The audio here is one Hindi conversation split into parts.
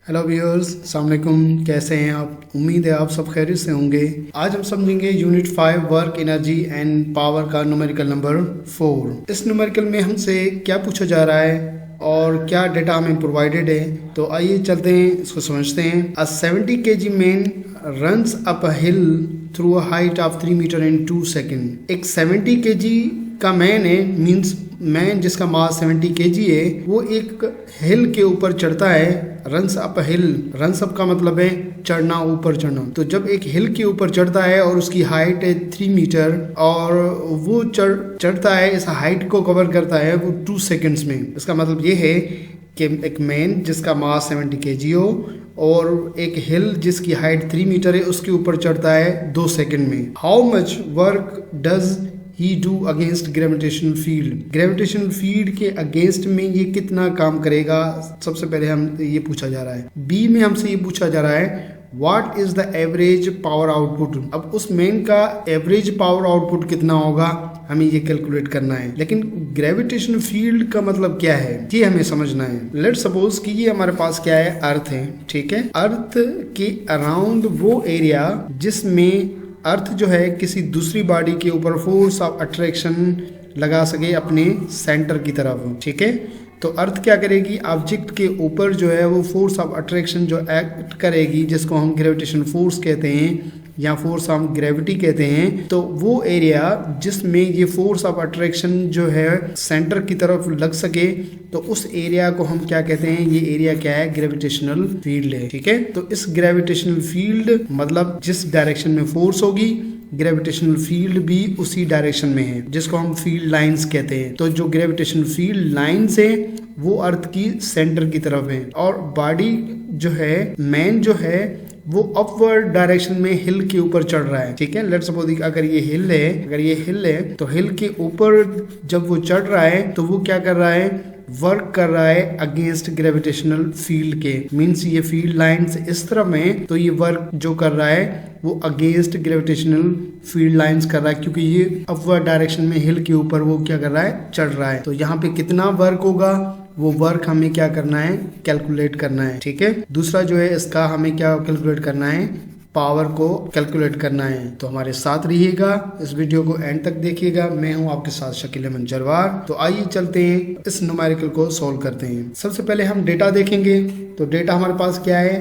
हेलो व्यूअर्स, अस्सलाम वालेकुम। कैसे हैं आप? उम्मीद है आप सब खैरियत से होंगे। आज हम समझेंगे unit 5 work energy and power का न्यूमेरिकल नंबर 4। इस न्यूमेरिकल में हमसे क्या पूछा जा रहा है और क्या डेटा हमें प्रोवाइडेड है, तो आइए चलते हैं, इसको समझते हैं। A 70 kg man runs up a hill through a height of 3 metre in 2 second. एक 70 kg का मैन है, मीन्स मैन जिसका मास 70 kg है, वो एक हिल के ऊपर चढ़ता है। Runs up hill, runs up का मतलब है चढ़ना, ऊपर चढ़ना। तो जब एक हिल के ऊपर चढ़ता है और उसकी हाइट है 3 मीटर और वो चढ़ता है, इस हाइट को कवर करता है वो 2 सेकेंड्स में। इसका मतलब ये है कि एक मैन जिसका मास 70 kg हो और एक हिल जिसकी हाइट 3 मीटर है उसके ऊपर चढ़ता है 2 सेकेंड में। How much work does he do against gravitational field. Gravitational field के अगेंस्ट में ये कितना काम करेगा, सबसे पहले हम ये पूछा जा रहा है। बी में हमसे ये पूछा जा रहा है what is the average power output. अब उस मैन का एवरेज पावर आउटपुट कितना होगा, हमें ये कैलकुलेट करना है। लेकिन ग्रेविटेशनल फील्ड का मतलब क्या है ये हमें समझना है। लेट सपोज कि ये हमारे पास क्या है, अर्थ है, ठीक है। अर्थ के अराउंड वो एरिया जिसमें अर्थ जो है किसी दूसरी बॉडी के ऊपर फोर्स ऑफ अट्रैक्शन लगा सके अपने सेंटर की तरफ, ठीक है। तो अर्थ क्या करेगी, ऑब्जेक्ट के ऊपर जो है वो फोर्स ऑफ अट्रैक्शन जो एक्ट करेगी, जिसको हम ग्रेविटेशन फोर्स कहते हैं या फोर्स ऑफ ग्रेविटी कहते हैं। तो वो एरिया जिसमें ये फोर्स ऑफ अट्रैक्शन जो है सेंटर की तरफ लग सके, तो उस एरिया को हम क्या कहते हैं, ये एरिया क्या है, ग्रेविटेशनल फील्ड है, ठीक है। तो इस ग्रेविटेशनल फील्ड मतलब जिस डायरेक्शन में फोर्स होगी, ग्रेविटेशनल फील्ड भी उसी डायरेक्शन में है, जिसको हम फील्ड लाइंस कहते हैं। तो जो ग्रेविटेशनल फील्ड लाइंस है वो अर्थ की सेंटर की तरफ है और बॉडी जो है, मैन जो है, वो अपवर्ड डायरेक्शन में हिल के ऊपर चढ़ रहा है, ठीक है। लेट्स सपोज अगर ये हिल है तो हिल के ऊपर जब वो चढ़ रहा है तो वो क्या कर रहा है, वर्क कर रहा है अगेंस्ट ग्रेविटेशनल फील्ड के। मीन्स ये फील्ड लाइंस इस तरफ में, तो ये वर्क जो कर रहा है वो अगेंस्ट ग्रेविटेशनल फील्ड लाइंस कर रहा है, क्योंकि ये अपवर्ड डायरेक्शन में हिल के ऊपर वो क्या कर रहा है, चढ़ रहा है। तो यहाँ पे कितना वर्क होगा, वो वर्क हमें क्या करना है, कैलकुलेट करना है, ठीक है। दूसरा जो है इसका हमें क्या कैलकुलेट करना है, पावर को कैलकुलेट करना है। तो हमारे साथ रहिएगा, इस वीडियो को एंड तक देखिएगा। मैं हूं आपके साथ शकील अहमद जरवार। तो आइए चलते हैं, इस न्यूमेरिकल को सॉल्व करते हैं। सबसे पहले हम डेटा देखेंगे। तो डेटा हमारे पास क्या है,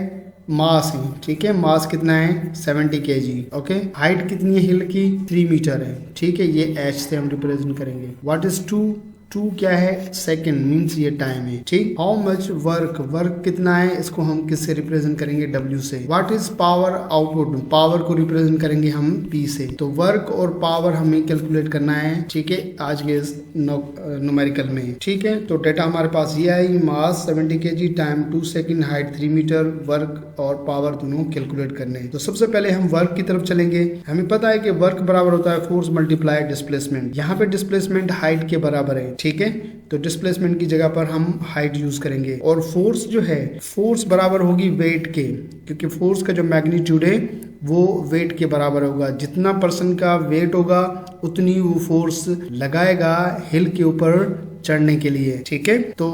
मास है, ठीक है। मास कितना है, 70 kg, ओके। हाइट कितनी है हिल की, 3 मीटर है, ठीक है। ये h से हम रिप्रेजेंट करेंगे। व्हाट इज 2 क्या है, सेकेंड, मीन्स ये टाइम है, ठीक। हाउ मच वर्क कितना है, इसको हम किससे रिप्रेजेंट करेंगे, W से। What is power output, power को रिप्रेजेंट करेंगे हम P से। तो वर्क और पावर हमें कैलकुलेट करना है, ठीक है, आज के इस न्यूमेरिकल में, ठीक है। तो डेटा हमारे पास ये है, mass 70 kg, time 2 second, height 3 metre, work और पावर दोनों कैलकुलेट करने हैं। तो सबसे पहले हम वर्क की तरफ चलेंगे। हमें पता है कि वर्क बराबर होता है फोर्स मल्टीप्लाई डिस्प्लेसमेंट। यहाँ पे डिस्प्लेसमेंट हाइट के बराबर है, ठीक है। तो डिस्प्लेसमेंट की जगह पर हम हाइट यूज करेंगे और फोर्स जो है, फोर्स बराबर होगी वेट के, क्योंकि फोर्स का जो मैग्नीट्यूड है वो वेट के बराबर होगा। जितना पर्सन का वेट होगा उतनी वो फोर्स लगाएगा हिल के ऊपर चढ़ने के लिए, ठीक है। तो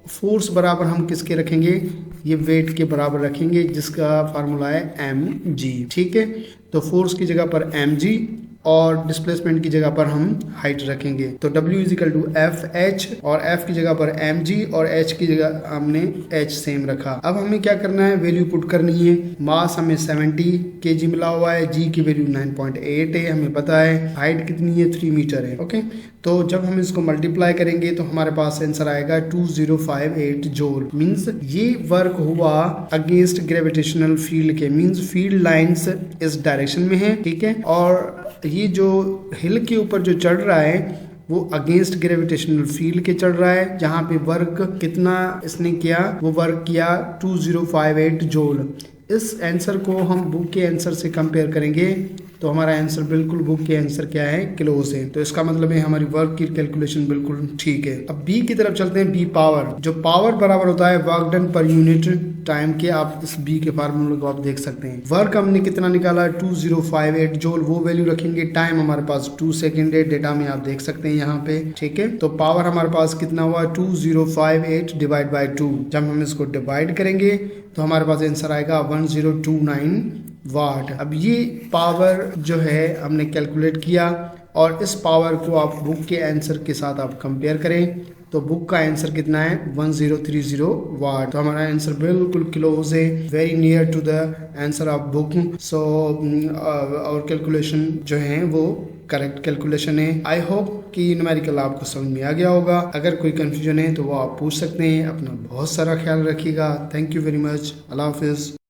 फोर्स बराबर हम किसके रखेंगे, ये वेट के बराबर रखेंगे, जिसका फार्मूला है mg, ठीक है। तो फोर्स की जगह पर mg और डिस्प्लेसमेंट की जगह पर हम हाइट रखेंगे। तो W is equal to FH और F की जगह पर mg और H की जगह हमने H सेम रखा। अब हमें क्या करना है, वैल्यू पुट करनी है। मास हमें 70 kg मिला हुआ है, G की वैल्यू 9.8 है, हमें पता है। हाइट कितनी है, 3 मीटर है, ओके। तो जब हम इसको मल्टीप्लाई करेंगे तो हमारे पास आंसर आएगा 2058 जूल। मीन्स ये वर्क हुआ अगेंस्ट ग्रेविटेशनल फील्ड के, मीन्स फील्ड लाइंस इस डायरेक्शन में है, ठीक है। और ये जो हिल के ऊपर जो चढ़ रहा है वो अगेंस्ट ग्रेविटेशनल फील्ड के चढ़ रहा है, जहां पे वर्क कितना इसने किया, वो वर्क किया 2058 जूल। इस आंसर को हम बुक के आंसर से कंपेयर करेंगे तो हमारा आंसर बिल्कुल बुक के आंसर क्या है, क्लोज है। तो इसका मतलब है हमारी वर्क की कैलकुलेशन बिल्कुल ठीक है। अब बी की तरफ चलते हैं। बी पावर, जो पावर बराबर होता है work done per unit time के। आप इस बी के फार्मूले को आप देख सकते हैं। वर्क हमने कितना निकाला, 2058 जूल, वो वैल्यू रखेंगे। टाइम हमारे पास 2 सेकेंड है, डेटा में आप देख सकते हैं यहाँ पे, ठीक है। तो पावर हमारे पास कितना हुआ, 2058 डिवाइड बाई 2। जब हम इसको डिवाइड करेंगे तो हमारे पास आंसर आएगा 1029 वाट। अब ये पावर जो है हमने कैलकुलेट किया और इस पावर को आप बुक के आंसर के साथ आप कंपेयर करें तो बुक का आंसर कितना है, 1030 वाट। तो हमारा आंसर बिल्कुल क्लोज है, very near to the answer of book. So और कैलकुलेशन जो है वो करेक्ट कैलकुलेशन है। आई होप कि न्यूमेरिकल आपको समझ में आ गया होगा। अगर कोई कंफ्यूजन है तो वो आप पूछ सकते हैं। अपना बहुत सारा ख्याल रखिएगा। Thank you very much. अल्लाह हाफिज़।